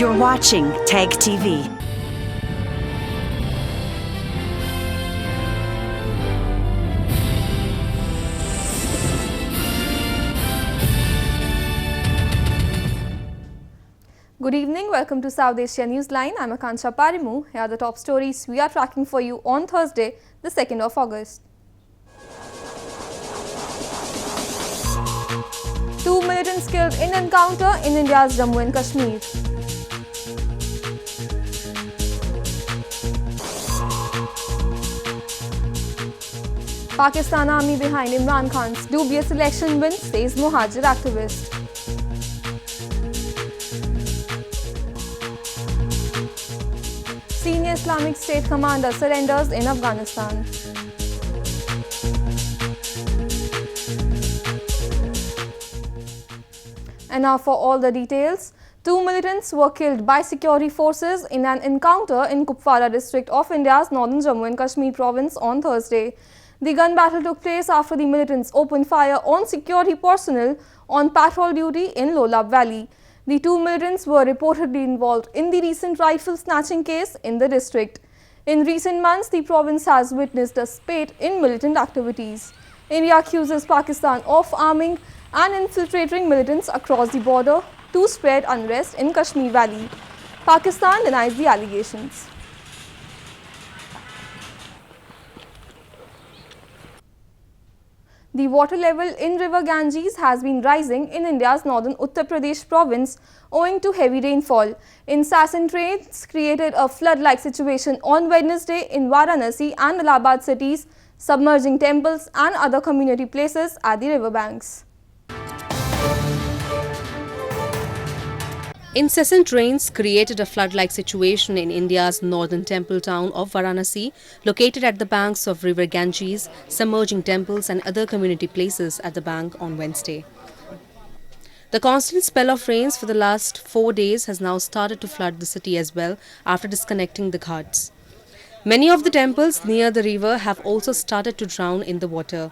You're watching Tag TV. Good evening, welcome to South Asia Newsline. I'm Akansha Parimu. Here are the top stories we are tracking for you on Thursday, the 2nd of August. Two militants killed in encounter in India's Jammu and Kashmir. Pakistan Army behind Imran Khan's dubious election win, says Muhajir activist. Senior Islamic State commander surrenders in Afghanistan. And now for all the details. Two militants were killed by security forces in an encounter in Kupwara district of India's northern Jammu and Kashmir province on Thursday. The gun battle took place after the militants opened fire on security personnel on patrol duty in Lolab Valley. The two militants were reportedly involved in the recent rifle snatching case in the district. In recent months, the province has witnessed a spate in militant activities. India accuses Pakistan of arming and infiltrating militants across the border to spread unrest in Kashmir Valley. Pakistan denies the allegations. The water level in river Ganges has been rising in India's northern Uttar Pradesh province owing to heavy rainfall. Incessant rains created a flood-like situation on Wednesday in Varanasi and Allahabad cities, submerging temples and other community places at the riverbanks. Incessant rains created a flood-like situation in India's northern temple town of Varanasi, located at the banks of river Ganges, submerging temples and other community places at the bank on Wednesday. The constant spell of rains for the last 4 days has now started to flood the city as well after disconnecting the ghats. Many of the temples near the river have also started to drown in the water.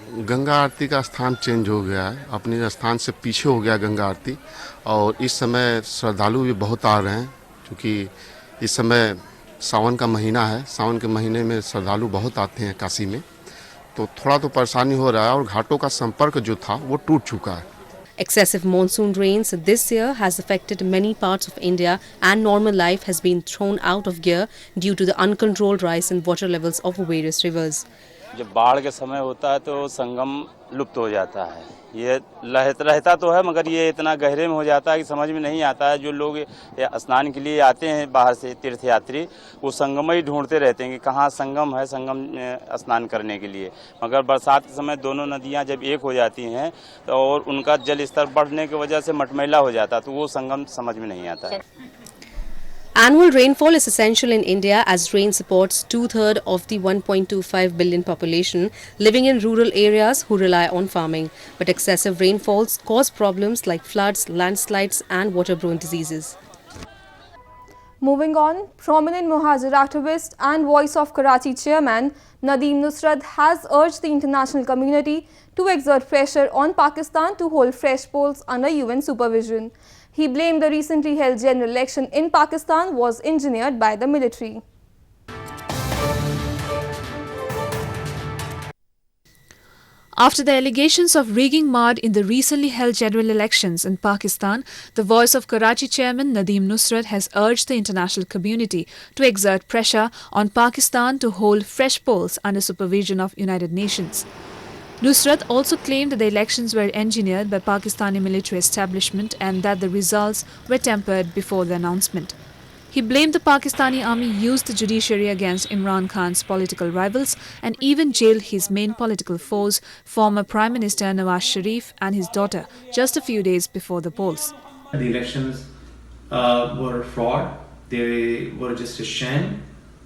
Ganga आरती का स्थान change हो गया है, अपने स्थान से पीछे हो गया गंगा आरती और इस समय श्रद्धालु भी बहुत आ रहे हैं क्योंकि इस समय सावन का महीना है। सावन के महीने में श्रद्धालु बहुत आते हैं काशी में, तो थोड़ा तो परेशानी हो रहा है और घाटों का संपर्क जो था वो टूट चुका है। Excessive monsoon rains this year has affected many parts of India and normal life has been thrown out of gear due to the uncontrolled rise in water levels of various rivers. जब बाढ़ के समय होता है तो संगम लुप्त हो जाता है। ये रहता तो है मगर ये इतना गहरे में हो जाता है कि समझ में नहीं आता है। जो लोग स्नान के लिए आते हैं बाहर से तीर्थयात्री, वो संगम ही ढूंढते रहते हैं कि कहाँ संगम है, संगम स्नान करने के लिए। मगर बरसात के समय दोनों नदियाँ जब एक हो जाती हैं तो और उनका जल स्तर बढ़ने की वजह से मटमैला हो जाता है, तो वो संगम समझ में नहीं आता है। Annual rainfall is essential in India as rain supports 2/3 of the 1.25 billion population living in rural areas who rely on farming. But excessive rainfalls cause problems like floods, landslides and waterborne diseases. Moving on, prominent Muhajir activist and Voice of Karachi chairman NADEEM NUSRAT has urged the international community to exert pressure on Pakistan to hold fresh polls under UN supervision. He blamed the recently held general election in Pakistan was engineered by the military. After the allegations of rigging marred in the recently held general elections in Pakistan, the Voice of Karachi chairman NADEEM NUSRAT has urged the international community to exert pressure on Pakistan to hold fresh polls under supervision of United Nations. Nusrat also claimed that the elections were engineered by Pakistani military establishment and that the results were tampered before the announcement. He blamed the Pakistani army used the judiciary against Imran Khan's political rivals and even jailed his main political foes, former Prime Minister Nawaz Sharif and his daughter, just a few days before the polls. The elections were fraud, they were just a sham,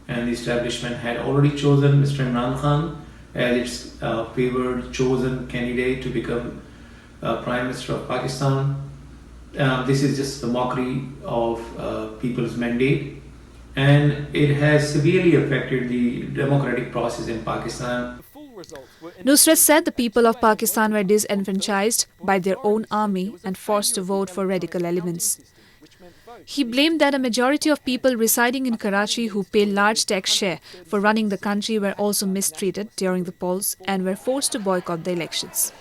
and the establishment had already chosen Mr. Imran Khan as its favored chosen candidate to become Prime Minister of Pakistan. This is just the mockery of people's mandate, and it has severely affected the democratic process in Pakistan. Nusrat said the people of Pakistan were disenfranchised by their own army and forced to vote for radical elements. He blamed that a majority of people residing in Karachi who pay large tax share for running the country were also mistreated during the polls and were forced to boycott the elections.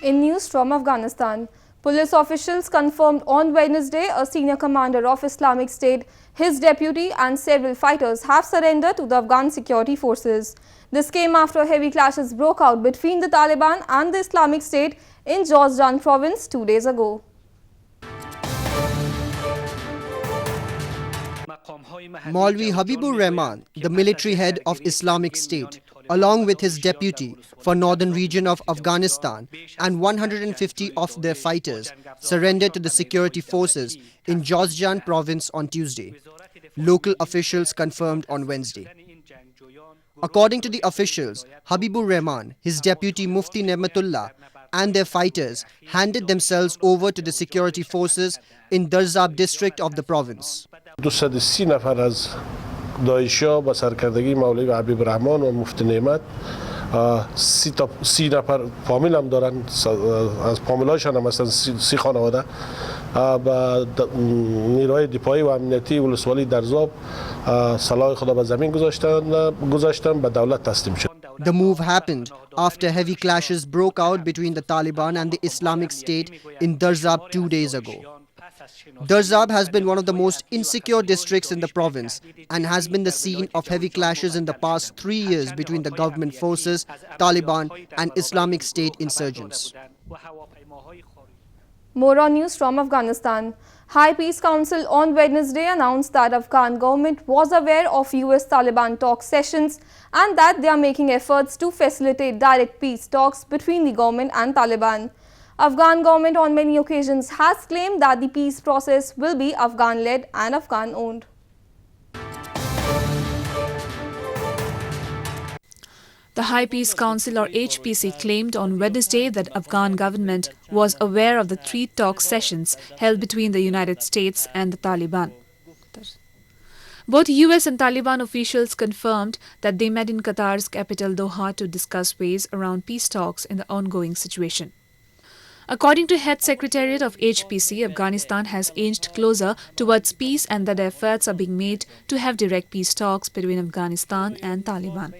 In news from Afghanistan, police officials confirmed on Wednesday a senior commander of Islamic State, his deputy and several fighters have surrendered to the Afghan security forces. This came after heavy clashes broke out between the Taliban and the Islamic State in Jozjan province 2 days ago. Maulvi Habibur Rahman, the military head of Islamic State, along with his deputy for northern region of Afghanistan and 150 of their fighters, surrendered to the security forces in Jozjan province on Tuesday. Local officials confirmed on Wednesday. According to the officials, Habibur Rahman, his deputy Mufti Nehmatullah and their fighters handed themselves over to the security forces in Darzab district of the province. 230 نفر از داعشیا با سرکردگی مولوی حبیب رحمان و مفتی نعمت 30 نفر فامیل هم دارن از فامیلاشان هم هستن 30 خانواده و نیروهای دفاعی و امنیتی ولسوالی درزاب سلاح خود به زمین گذاشتن به دولت تسلیم شد. The move happened after heavy clashes broke out between the Taliban and the Islamic State in Darzab 2 days ago. Darzab has been one of the most insecure districts in the province and has been the scene of heavy clashes in the past 3 years between the government forces, Taliban and Islamic State insurgents. More on news from Afghanistan. High Peace Council on Wednesday announced that Afghan government was aware of US Taliban talk sessions and that they are making efforts to facilitate direct peace talks between the government and Taliban. Afghan government on many occasions has claimed that the peace process will be Afghan-led and Afghan-owned. The High Peace Council or HPC claimed on Wednesday that Afghan government was aware of the 3 talk sessions held between the United States and the Taliban. Both US and Taliban officials confirmed that they met in Qatar's capital Doha to discuss ways around peace talks in the ongoing situation. According to Head Secretariat of HPC, Afghanistan has inched closer towards peace and that efforts are being made to have direct peace talks between Afghanistan and Taliban.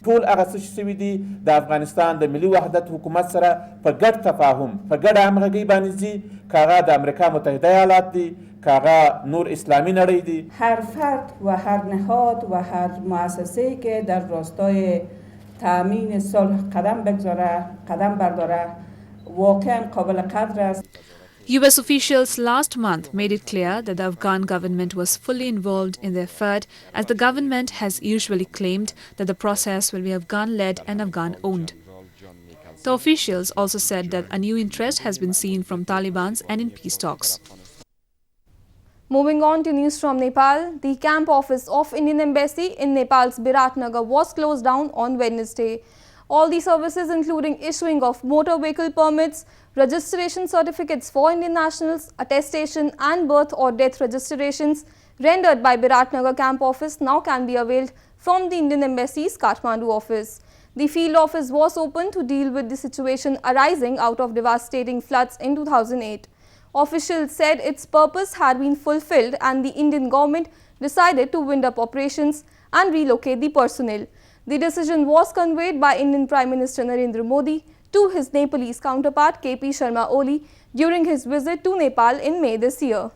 ټول هغه څه چې شوي دي د افغانستان د ملي وحدت حکومت سره په ګډ تفاهم په ګډه همغږۍ باندې ځي که هغه د امریکا متحده ایالات دي که هغه نور اسلامي نړۍ دي. هر فرد و هر نهاد و هر مؤسسه‌ای که در راستای تأمین صلح قدم برداره واقعا قابل قدر است. US officials last month made it clear that the Afghan government was fully involved in the effort, as the government has usually claimed that the process will be Afghan-led and Afghan-owned. The officials also said that a new interest has been seen from Taliban and in peace talks. Moving on to news from Nepal, the camp office of Indian Embassy in Nepal's Biratnagar was closed down on Wednesday. All the services, including issuing of motor vehicle permits, registration certificates for Indian nationals, attestation and birth or death registrations rendered by Biratnagar camp office now can be availed from the Indian Embassy's Kathmandu office. The field office was opened to deal with the situation arising out of devastating floods in 2008. Officials said its purpose had been fulfilled and the Indian government decided to wind up operations and relocate the personnel. The decision was conveyed by Indian Prime Minister Narendra Modi to his Nepalese counterpart KP Sharma Oli during his visit to Nepal in May this year.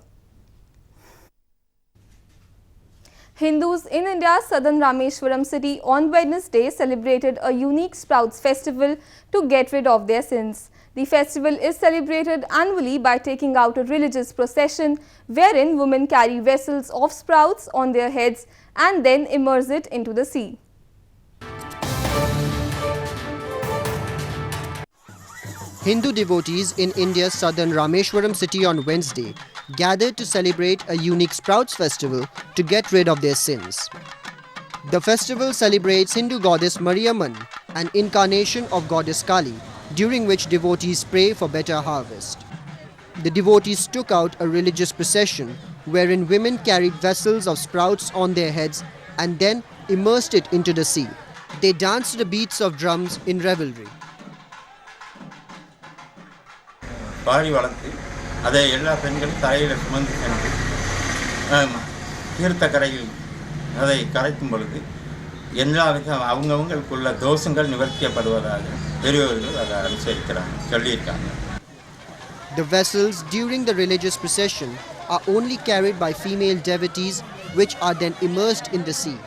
Hindus in India's southern Rameshwaram city on Wednesday celebrated a unique Sprouts festival to get rid of their sins. The festival is celebrated annually by taking out a religious procession wherein women carry vessels of sprouts on their heads and then immerse it into the sea. Hindu devotees in India's southern Rameshwaram city on Wednesday gathered to celebrate a unique Sprouts festival to get rid of their sins. The festival celebrates Hindu goddess Mariamman, an incarnation of goddess Kali, during which devotees pray for better harvest. The devotees took out a religious procession wherein women carried vessels of sprouts on their heads and then immersed it into the sea. They danced to the beats of drums in revelry. Palani வளர்த்து அதை எல்லா பெண்களும் தலையில் சுமந்து சென்று தீர்த்த கரையில் அதை கரைக்கும் பொழுது எல்லா வித அவங்கவுங்களுக்குள்ள தோஷங்கள் நிவர்த்திக்கப்படுவதாக பெரியவர்கள் அதை அனுசரிக்கிறாங்க சொல்லியிருக்காங்க. The vessels during the religious procession are only carried by female devotees, which are then immersed in the sea.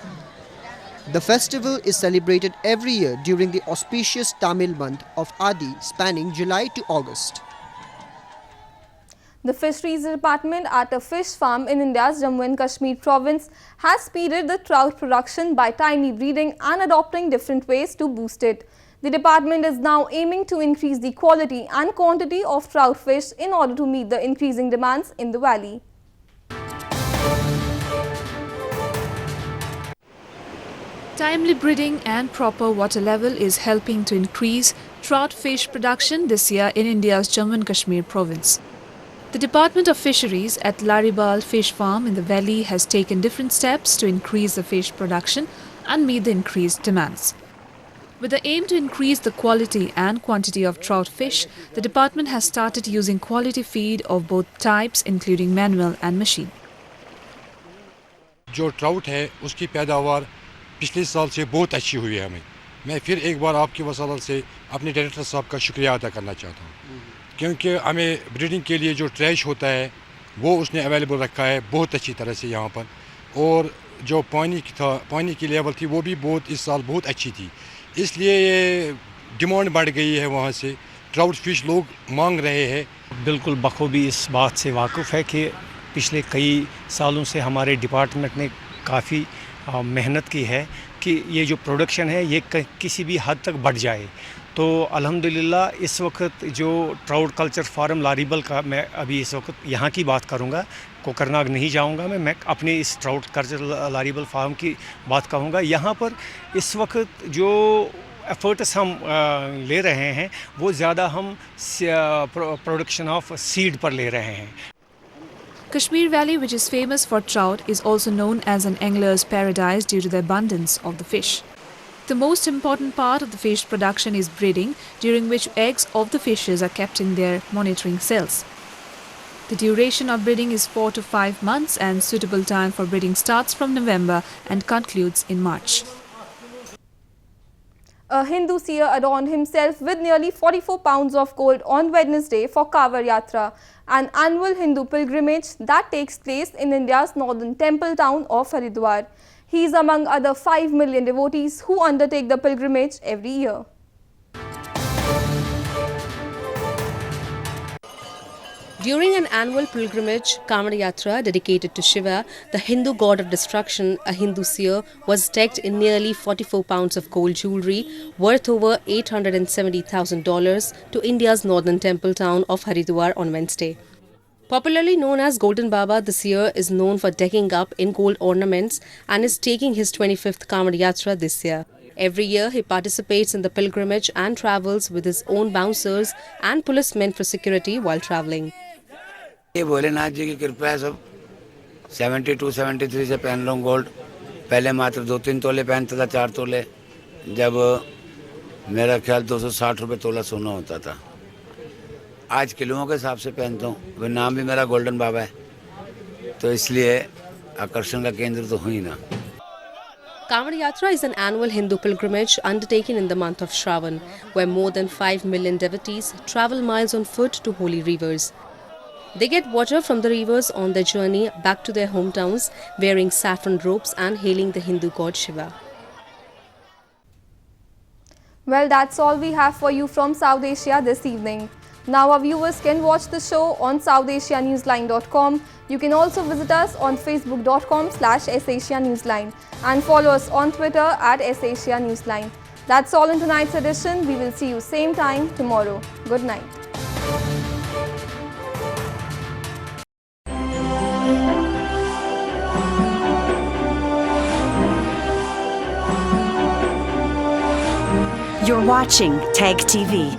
The festival is celebrated every year during the auspicious Tamil month of Adi, spanning July to August. The Fisheries Department at a fish farm in India's Jammu and Kashmir province has speeded the trout production by timely breeding and adopting different ways to boost it. The department is now aiming to increase the quality and quantity of trout fish in order to meet the increasing demands in the valley. Timely breeding and proper water level is helping to increase trout fish production this year in India's Jammu and Kashmir province. The Department of Fisheries at Laribal fish farm in the valley has taken different steps to increase the fish production and meet the increased demands. With the aim to increase the quality and quantity of trout fish, the department has started using quality feed of both types, including manual and machine. जो trout है उसकी पैदावार पिछले साल से बहुत अच्छी हुई है हमें. मैं फिर एक बार आपकी वसालत से अपने डायरेक्टर साहब का शुक्रिया अदा करना चाहता हूँ, क्योंकि हमें ब्रीडिंग के लिए जो ट्रैश होता है वो उसने अवेलेबल रखा है बहुत अच्छी तरह से यहाँ पर, और जो पानी की लेवल थी वो भी बहुत इस साल बहुत अच्छी थी, इसलिए ये डिमांड बढ़ गई है, वहाँ से ट्राउट फिश लोग मांग रहे हैं. बिल्कुल बखूबी इस बात से वाकिफ़ है कि पिछले कई सालों से हमारे डिपार्टमेंट ने काफ़ी मेहनत की है कि ये जो प्रोडक्शन है ये किसी भी हद तक बढ़ जाए. तो अल्हम्दुलिल्लाह इस वक्त जो ट्राउट कल्चर फार्म लारिबल का, मैं अभी इस वक्त यहाँ की बात करूँगा, कोकरनाग नहीं जाऊँगा, मैं अपने इस ट्राउट कल्चर लारिबल फार्म की बात कहूँगा. यहाँ पर इस वक्त जो एफर्ट्स हम ले रहे हैं वो ज़्यादा हम प्रोडक्शन ऑफ सीड पर ले रहे हैं. Kashmir Valley, which is famous for trout, is also known as an angler's paradise due to the abundance of the fish. The most important part of the fish production is breeding, during which eggs of the fishes are kept in their monitoring cells. The duration of breeding is 4 to 5 months, and suitable time for breeding starts from November and concludes in March. A Hindu seer adorned himself with nearly 44 pounds of gold on Wednesday for Kavar Yatra, an annual Hindu pilgrimage that takes place in India's northern temple town of Haridwar. He is among other 5 million devotees who undertake the pilgrimage every year. During an annual pilgrimage, Kavar Yatra dedicated to Shiva, the Hindu god of destruction, a Hindu seer was decked in nearly 44 pounds of gold jewellery worth over $870,000 to India's northern temple town of Haridwar on Wednesday. Popularly known as Golden Baba, the seer is known for decking up in gold ornaments and is taking his 25th Kavar Yatra this year. Every year, he participates in the pilgrimage and travels with his own bouncers and policemen for security while travelling. ये भोलेनाथ जी की कृपा है. सब 72-73 से पहन लो gold. पहले मात्र 2-3 तोले पहनता था, 4 तोले. जब मेरा ख्याल 260 रुपये तोला सोना होता था. आज किलों के हिसाब से पहनता हूँ. वह नाम भी मेरा गोल्डन बाबा है, तो इसलिए आकर्षण का केंद्र तो हुई ना. Kavar Yatra is an annual Hindu pilgrimage undertaken in the month of Shravan, where more than 5 million devotees travel miles on foot to holy rivers. They get water from the rivers on their journey back to their hometowns, wearing saffron robes and hailing the Hindu god Shiva. Well, that's all we have for you from South Asia this evening. Now our viewers can watch the show on SouthAsiaNewsline.com. You can also visit us on Facebook.com/SAsiaNewsline and follow us on Twitter @SAsiaNewsline. That's all in tonight's edition. We will see you same time tomorrow. Good night. You're watching TAG TV.